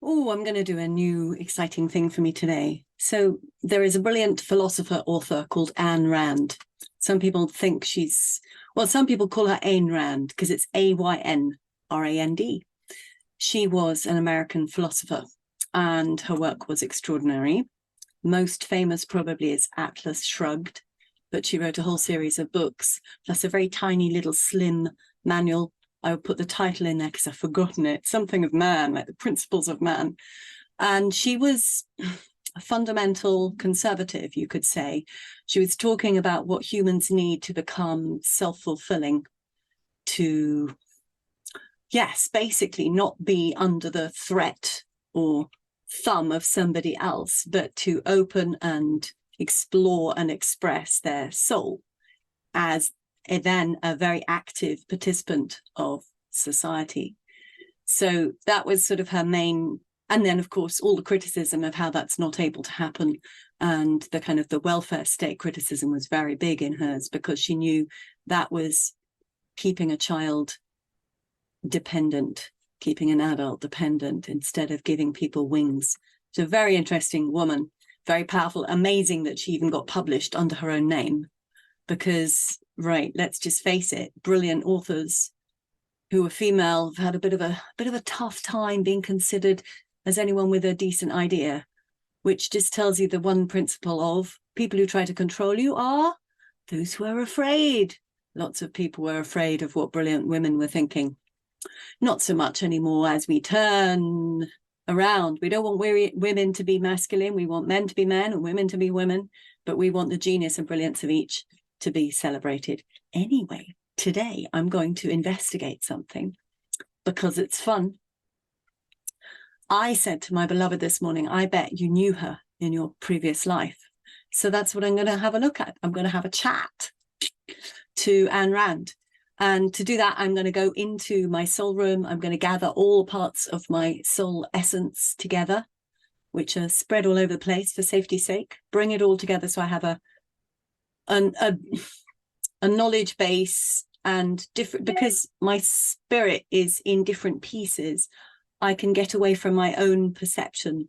Oh, I'm going to do a new exciting thing for me today. So there is a brilliant philosopher author called Ayn Rand. Some people think some people call her Ayn Rand because it's Ayn Rand. She was an American philosopher and her work was extraordinary. Most famous probably is Atlas Shrugged, but she wrote a whole series of books, plus a very tiny little slim manual. I will put the title in there because I've forgotten it. Something of man, like the principles of man. And she was a fundamental conservative, you could say. She was talking about what humans need to become self-fulfilling, to, yes, basically not be under the threat or thumb of somebody else, but to open and explore and express their soul as then a very active participant of society. So that was sort of her main, and then of course all the criticism of how that's not able to happen, and the kind of the welfare state criticism was very big in hers, because she knew that was keeping a child dependent, keeping an adult dependent, instead of giving people wings. She's a very interesting woman, very powerful, amazing that she even got published under her own name, because right, let's just face it, brilliant authors who are female have had a bit of a tough time being considered as anyone with a decent idea, which just tells you the one principle of people who try to control you are those who are afraid. Lots of people were afraid of what brilliant women were thinking. Not so much anymore as we turn around. We don't want women to be masculine. We want men to be men and women to be women, but we want the genius and brilliance of each to be celebrated. Anyway, today I'm going to investigate something because it's fun. I said to my beloved this morning, I bet you knew her in your previous life. So that's what I'm going to have a look at. I'm going to have a chat to Ayn Rand. And to do that, I'm going to go into my soul room. I'm going to gather all parts of my soul essence together, which are spread all over the place for safety's sake. Bring it all together so I have a knowledge base, and different, because my spirit is in different pieces. I can get away from my own perception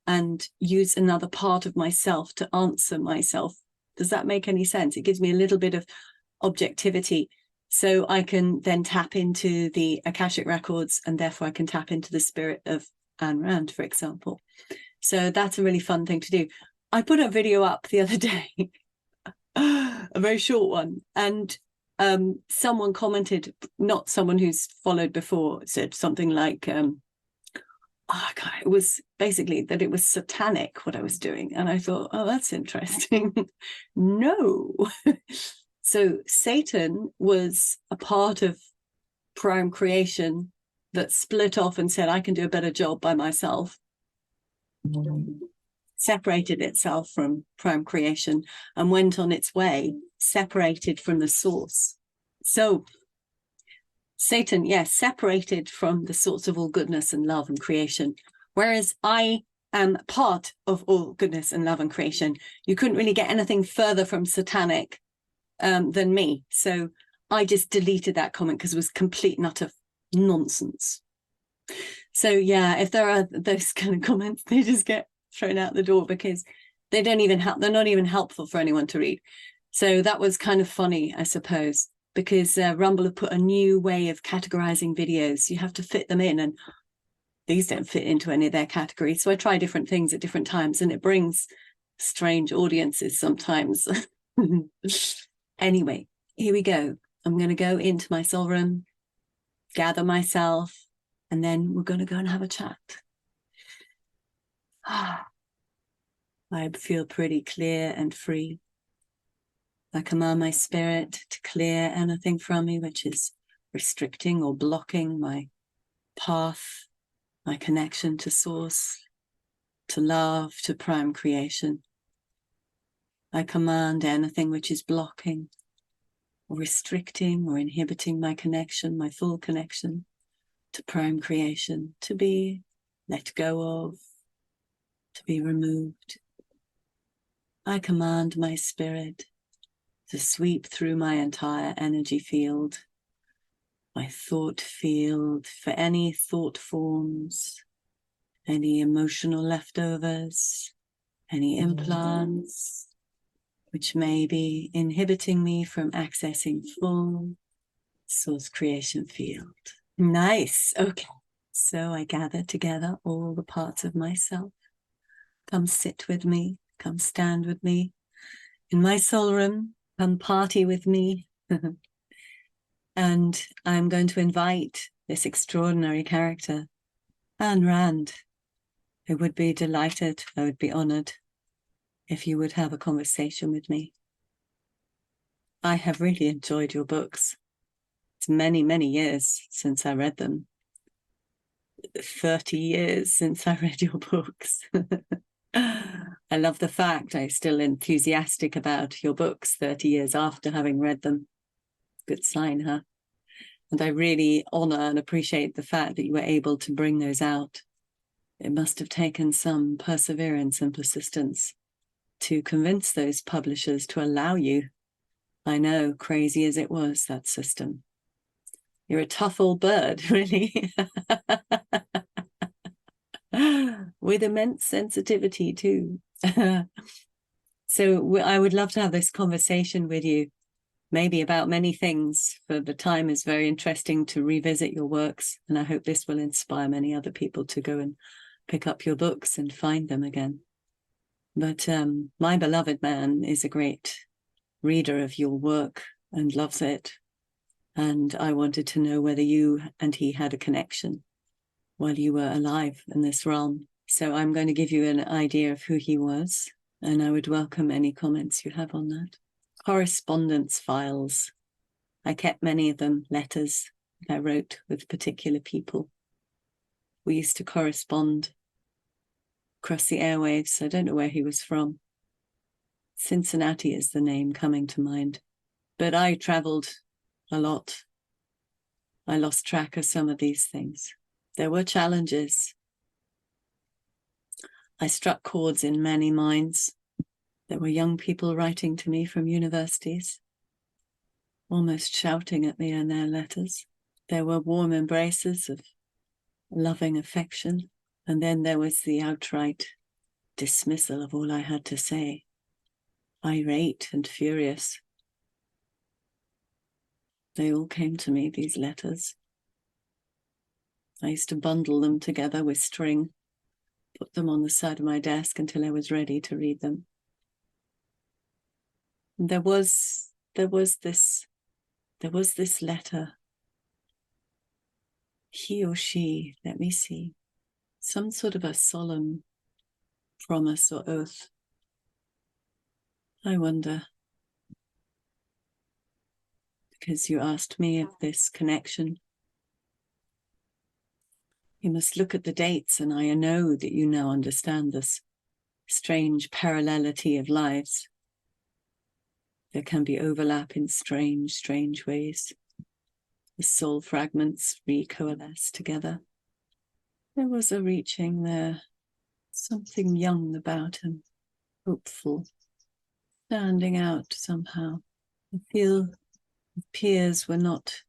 and use another part of myself to answer myself. Does that make any sense? It gives me a little bit of objectivity, so I can then tap into the Akashic records, and therefore I can tap into the spirit of Ayn Rand, for example. So that's a really fun thing to do. I put a video up the other day, a very short one, and someone commented, not someone who's followed before, said something like, it was basically that it was satanic what I was doing. And I thought, oh, that's interesting. No. So Satan was a part of prime creation that split off and said, I can do a better job by myself. Separated itself from prime creation and went on its way, separated from the source. So Satan, yes, separated from the source of all goodness and love and creation, whereas I am part of all goodness and love and creation. You couldn't really get anything further from satanic than me. So I just deleted that comment because it was complete and utter nonsense. So yeah, if there are those kind of comments, they just get thrown out the door because they don't even help. They're not even helpful for anyone to read. So that was kind of funny, I suppose, because Rumble have put a new way of categorizing videos. You have to fit them in, and these don't fit into any of their categories. So I try different things at different times, and it brings strange audiences sometimes. Anyway, here we go. I'm going to go into my soul room, gather myself, and then we're going to go and have a chat. I feel pretty clear and free. I command my spirit to clear anything from me which is restricting or blocking my path, my connection to source, to love, to prime creation. I command anything which is blocking or restricting or inhibiting my connection, my full connection to prime creation, to be let go of, to be removed. I command my spirit to sweep through my entire energy field, my thought field, for any thought forms, any emotional leftovers, any implants, which may be inhibiting me from accessing full source creation field. Nice. Okay. So I gather together all the parts of myself. Come sit with me. Come stand with me in my soul room. Come party with me. And I'm going to invite this extraordinary character, Ayn Rand, who would be delighted, I would be honored if you would have a conversation with me. I have really enjoyed your books. It's many, many years since I read them. 30 years since I read your books. I love the fact I'm still enthusiastic about your books 30 years after having read them. Good sign, huh? And I really honor and appreciate the fact that you were able to bring those out. It must have taken some perseverance and persistence to convince those publishers to allow you. I know, crazy as it was, that system. You're a tough old bird, really. With immense sensitivity too. So I would love to have this conversation with you, maybe about many things, for the time is very interesting to revisit your works, and I hope this will inspire many other people to go and pick up your books and find them again. But my beloved man is a great reader of your work and loves it, and I wanted to know whether you and he had a connection while you were alive in this realm. So I'm going to give you an idea of who he was, and I would welcome any comments you have on that. Correspondence files. I kept many of them, letters that I wrote with particular people. We used to correspond across the airwaves. I don't know where he was from. Cincinnati is the name coming to mind. But I traveled a lot. I lost track of some of these things. There were challenges. I struck chords in many minds. There were young people writing to me from universities, almost shouting at me in their letters. There were warm embraces of loving affection. And then there was the outright dismissal of all I had to say, irate and furious. They all came to me, these letters. I used to bundle them together with string, put them on the side of my desk until I was ready to read them. And there was this letter. He or she, let me see, some sort of a solemn promise or oath. I wonder, because you asked me of this connection. You must look at the dates, and I know that you now understand this strange parallelity of lives. There can be overlap in strange, strange ways. The soul fragments recoalesce together. There was a reaching there, something young about him, hopeful, standing out somehow. I feel the peers were not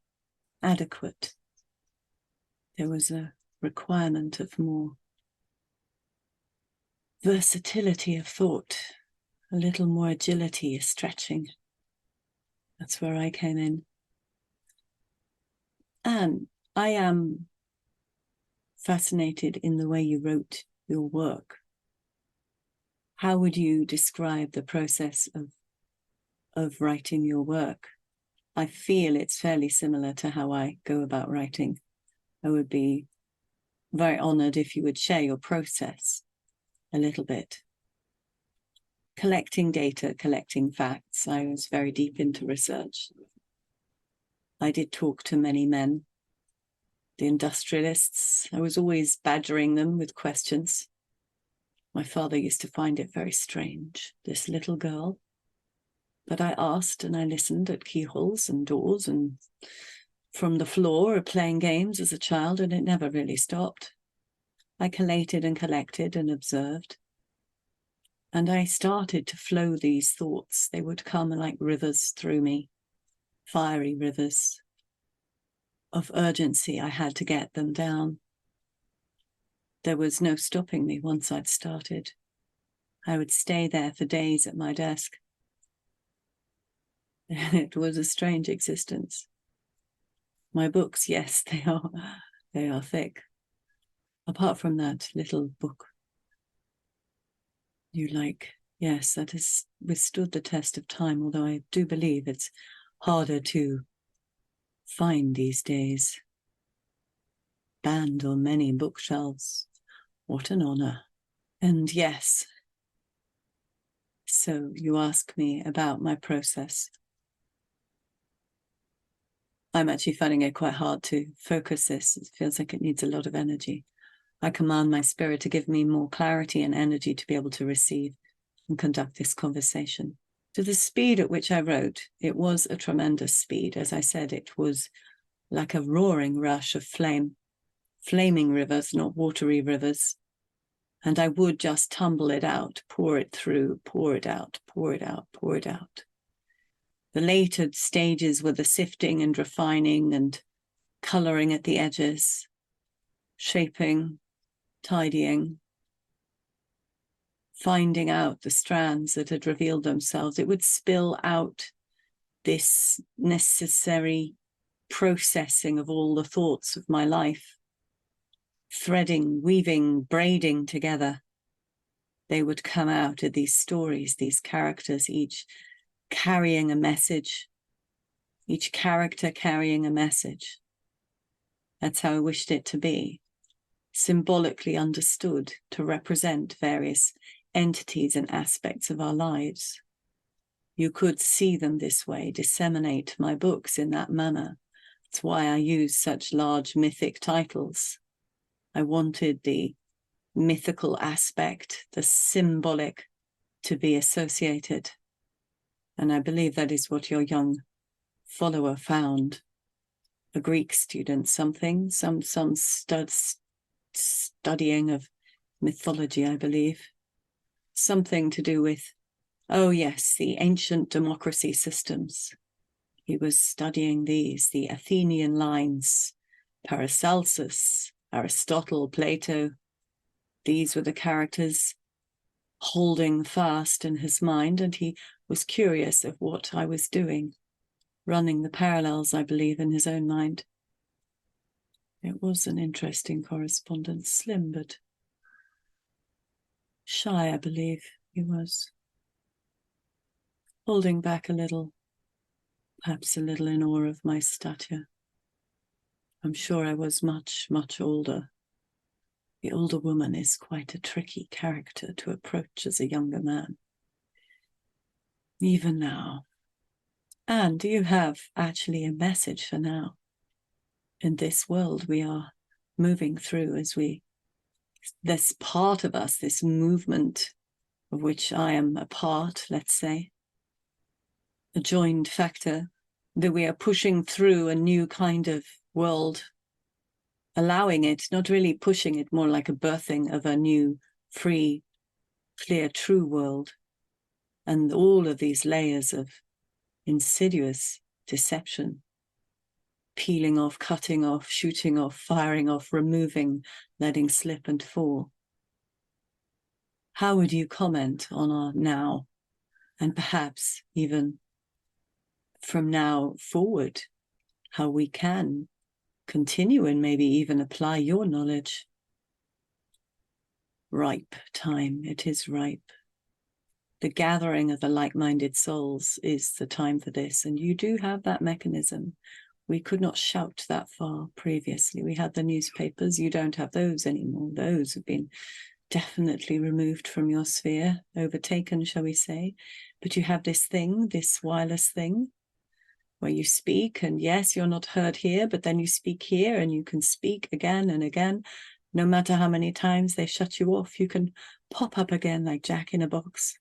adequate. There was a requirement of more versatility of thought, a little more agility, a stretching. That's where I came in. And I am fascinated in the way you wrote your work. How would you describe the process of writing your work? I feel it's fairly similar to how I go about writing. I would be very honored if you would share your process a little bit. Collecting data, collecting facts. I was very deep into research. I did talk to many men, the industrialists. I was always badgering them with questions. My father used to find it very strange, this little girl. But I asked and I listened at keyholes and doors and from the floor playing games as a child, and it never really stopped. I collated and collected and observed. And I started to flow these thoughts. They would come like rivers through me, fiery rivers of urgency. I had to get them down. there was no stopping me once I'd started. I would stay there for days at my desk. It was a strange existence. My books, yes, they are thick. Apart from that little book, yes, that has withstood the test of time, although I do believe it's harder to find these days. Banned on many bookshelves. What an honor. And yes, so you ask me about my process. I'm actually finding it quite hard to focus this. It feels like it needs a lot of energy. I command my spirit to give me more clarity and energy to be able to receive and conduct this conversation. To the speed at which I wrote, it was a tremendous speed. As I said, it was like a roaring rush of flame, flaming rivers, not watery rivers. And I would just tumble it out, pour it through, pour it out, pour it out, pour it out. The later stages were the sifting and refining and coloring at the edges, shaping, tidying, finding out the strands that had revealed themselves. It would spill out this necessary processing of all the thoughts of my life, threading, weaving, braiding together. They would come out of these stories, these characters, each carrying a message, each character carrying a message. That's how I wished it to be, symbolically understood to represent various entities and aspects of our lives. You could see them this way, disseminate my books in that manner. That's why I use such large mythic titles. I wanted the mythical aspect, the symbolic, to be associated. And I believe that is what your young follower found. A Greek student, some studying of mythology, I believe. Something to do with, oh yes, the ancient democracy systems. He was studying these, the Athenian lines, Paracelsus, Aristotle, Plato. These were the characters holding fast in his mind, and he was curious of what I was doing, running the parallels, I believe, in his own mind. It was an interesting correspondence, slim but shy, I believe he was. Holding back a little, perhaps a little in awe of my stature. I'm sure I was much, much older. The older woman is quite a tricky character to approach as a younger man, even now. And you have actually a message for now. In this world we are moving through, this part of us, this movement of which I am a part, let's say, a joined factor, that we are pushing through a new kind of world, allowing it, not really pushing it, more like a birthing of a new, free, clear, true world. And all of these layers of insidious deception, peeling off, cutting off, shooting off, firing off, removing, letting slip and fall. How would you comment on our now, and perhaps even from now forward, how we can continue and maybe even apply your knowledge? Ripe time, it is ripe. The gathering of the like-minded souls is the time for this, and you do have that mechanism. We could not shout that far previously. We had the newspapers, you don't have those anymore. Those have been definitely removed from your sphere, overtaken, shall we say. But you have this thing, this wireless thing, where you speak, and yes, you're not heard here, but then you speak here, and you can speak again and again. No matter how many times they shut you off, you can pop up again like Jack in a box.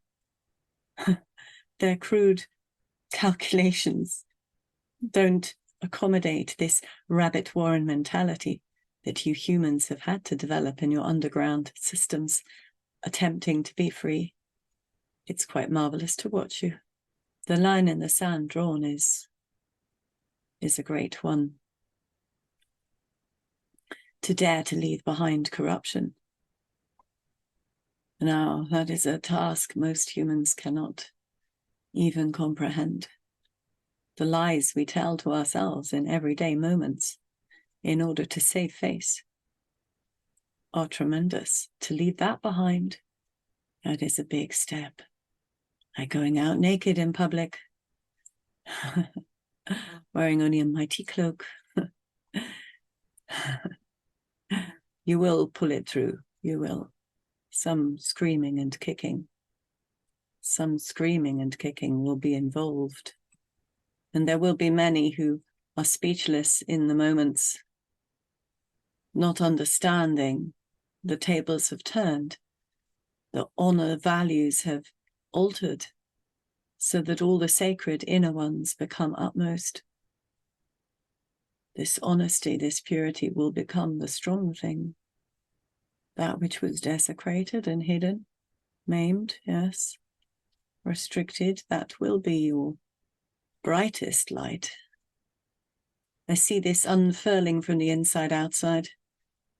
Their crude calculations don't accommodate this rabbit warren mentality that you humans have had to develop in your underground systems, attempting to be free. It's quite marvelous to watch you. The line in the sand drawn is a great one. To dare to leave behind corruption, Now, that is a task most humans cannot even comprehend. The lies we tell to ourselves in everyday moments in order to save face are tremendous. To leave that behind, that is a big step. Like going out naked in public, wearing only a mighty cloak. You will pull it through, you will. Some screaming and kicking. Some screaming and kicking will be involved. And there will be many who are speechless in the moments, not understanding the tables have turned. The honor values have altered so that all the sacred inner ones become utmost. This honesty, this purity will become the strong thing. That which was desecrated and hidden, maimed, yes, restricted, that will be your brightest light. I see this unfurling from the inside outside,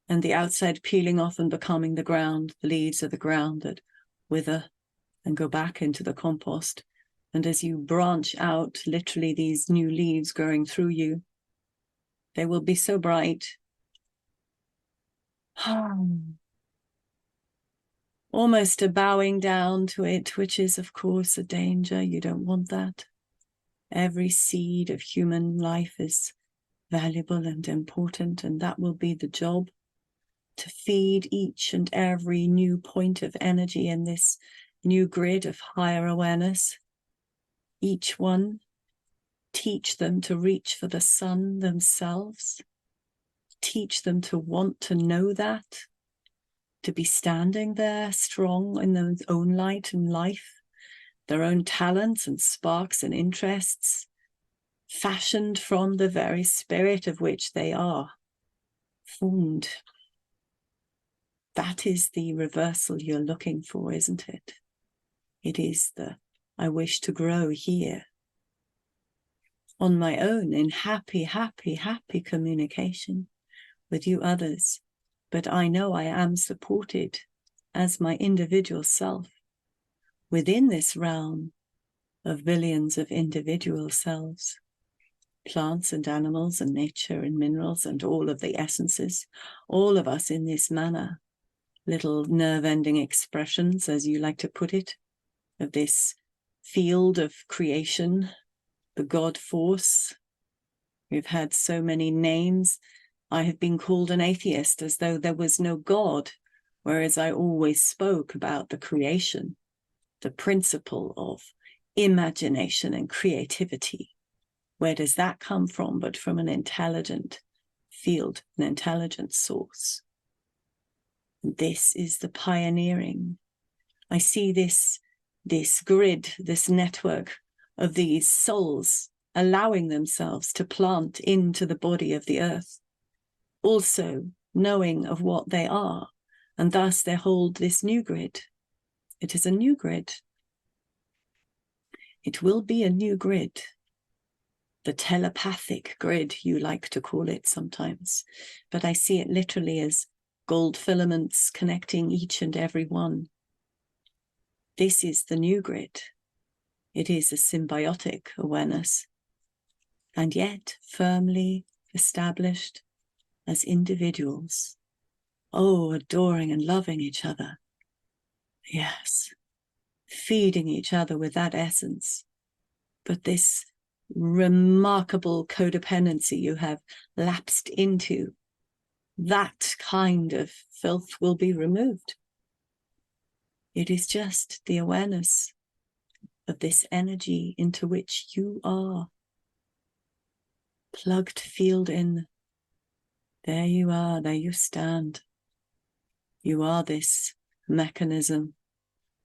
and the outside peeling off and becoming the ground, the leaves of the ground that wither and go back into the compost. And as you branch out, literally these new leaves growing through you, they will be so bright. Almost a bowing down to it, which is, of course, a danger. You don't want that. Every seed of human life is valuable and important, and that will be the job, to feed each and every new point of energy in this new grid of higher awareness. Each one, teach them to reach for the sun themselves. Teach them to want to know that, to be standing there strong in their own light and life, their own talents and sparks and interests, fashioned from the very spirit of which they are formed. That is the reversal you're looking for, isn't it? It is the, I wish to grow here on my own in happy, happy, happy communication with you others. But I know I am supported as my individual self within this realm of billions of individual selves, plants and animals and nature and minerals and all of the essences, all of us in this manner, little nerve-ending expressions, as you like to put it, of this field of creation, the God force. We've had so many names. I have been called an atheist as though there was no God, whereas I always spoke about the creation, the principle of imagination and creativity. Where does that come from? But from an intelligent field, an intelligent source. This is the pioneering. I see this grid, this network of these souls allowing themselves to plant into the body of the earth, also knowing of what they are, and thus they hold this new grid. It is a new grid. It will be a new grid. The telepathic grid, you like to call it sometimes, but I see it literally as gold filaments connecting each and every one. This is the new grid. It is a symbiotic awareness, and yet firmly established as individuals. Oh, adoring and loving each other. Yes, feeding each other with that essence. But this remarkable codependency you have lapsed into, that kind of filth will be removed. It is just the awareness of this energy into which you are plugged field in. There you are, there you stand. You are this mechanism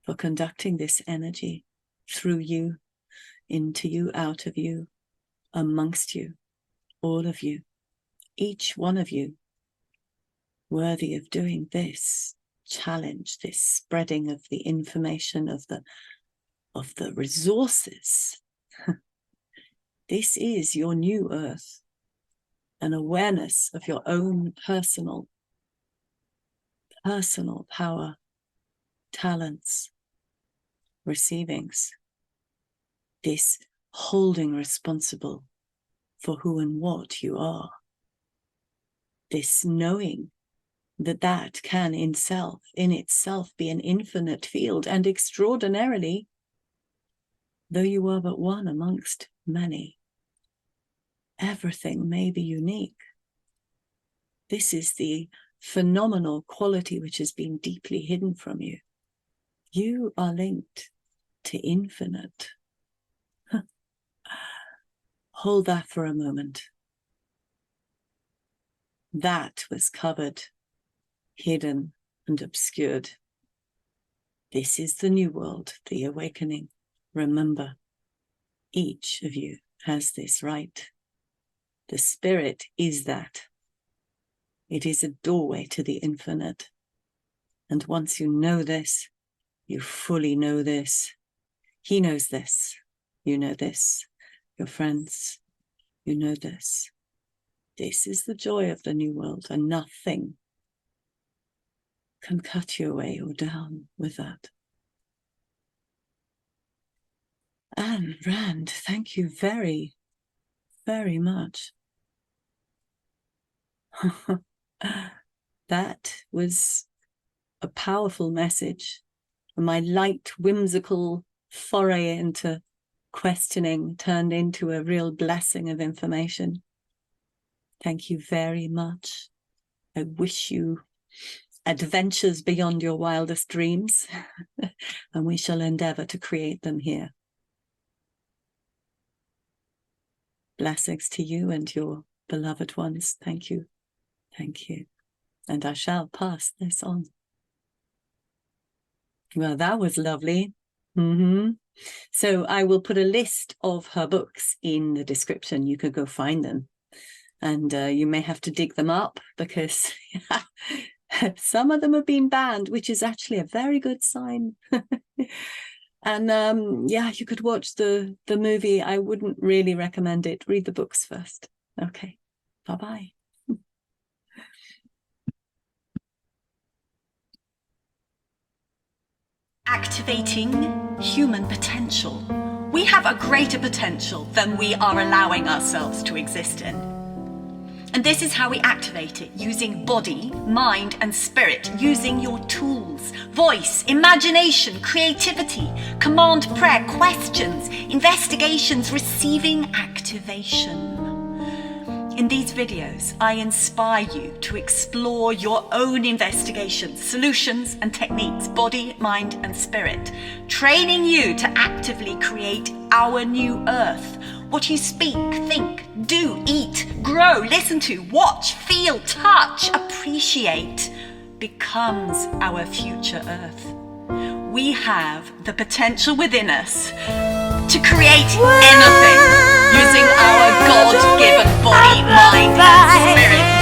for conducting this energy through you, into you, out of you, amongst you, all of you, each one of you, worthy of doing this challenge, this spreading of the information, of the resources. This is your new earth, an awareness of your own personal power, talents, receivings, this holding responsible for who and what you are, this knowing that that can in itself be an infinite field, and extraordinarily, though you are but one amongst many, everything may be unique. This is the phenomenal quality which has been deeply hidden from you. You are linked to infinite. Hold that for a moment. That was covered, hidden, and obscured. This is the new world, the awakening. Remember, each of you has this right. The spirit is that. It is a doorway to the infinite. And once you know this, you fully know this. He knows this. You know this. Your friends, you know this. This is the joy of the new world, and nothing can cut you away or down with that. Ayn Rand, thank you very, very much. That was a powerful message. My light, whimsical foray into questioning turned into a real blessing of information. Thank you very much. I wish you adventures beyond your wildest dreams, and we shall endeavor to create them here. Blessings to you and your beloved ones. Thank you. Thank you. And I shall pass this on. Well, that was lovely. So I will put a list of her books in the description. You could go find them. And you may have to dig them up because some of them have been banned, which is actually a very good sign. And yeah, you could watch the movie. I wouldn't really recommend it. Read the books first. Okay, bye-bye. Activating human potential. We have a greater potential than we are allowing ourselves to exist in. And this is how we activate it, using body, mind, and spirit, using your tools, voice, imagination, creativity, command prayer, questions, investigations, receiving activation. In these videos, I inspire you to explore your own investigations, solutions, and techniques, body, mind, and spirit, training you to actively create our new earth. What you speak, think, do, eat, grow, listen to, watch, feel, touch, appreciate becomes our future earth. We have the potential within us to create anything using our God-given body, mind, and spirit.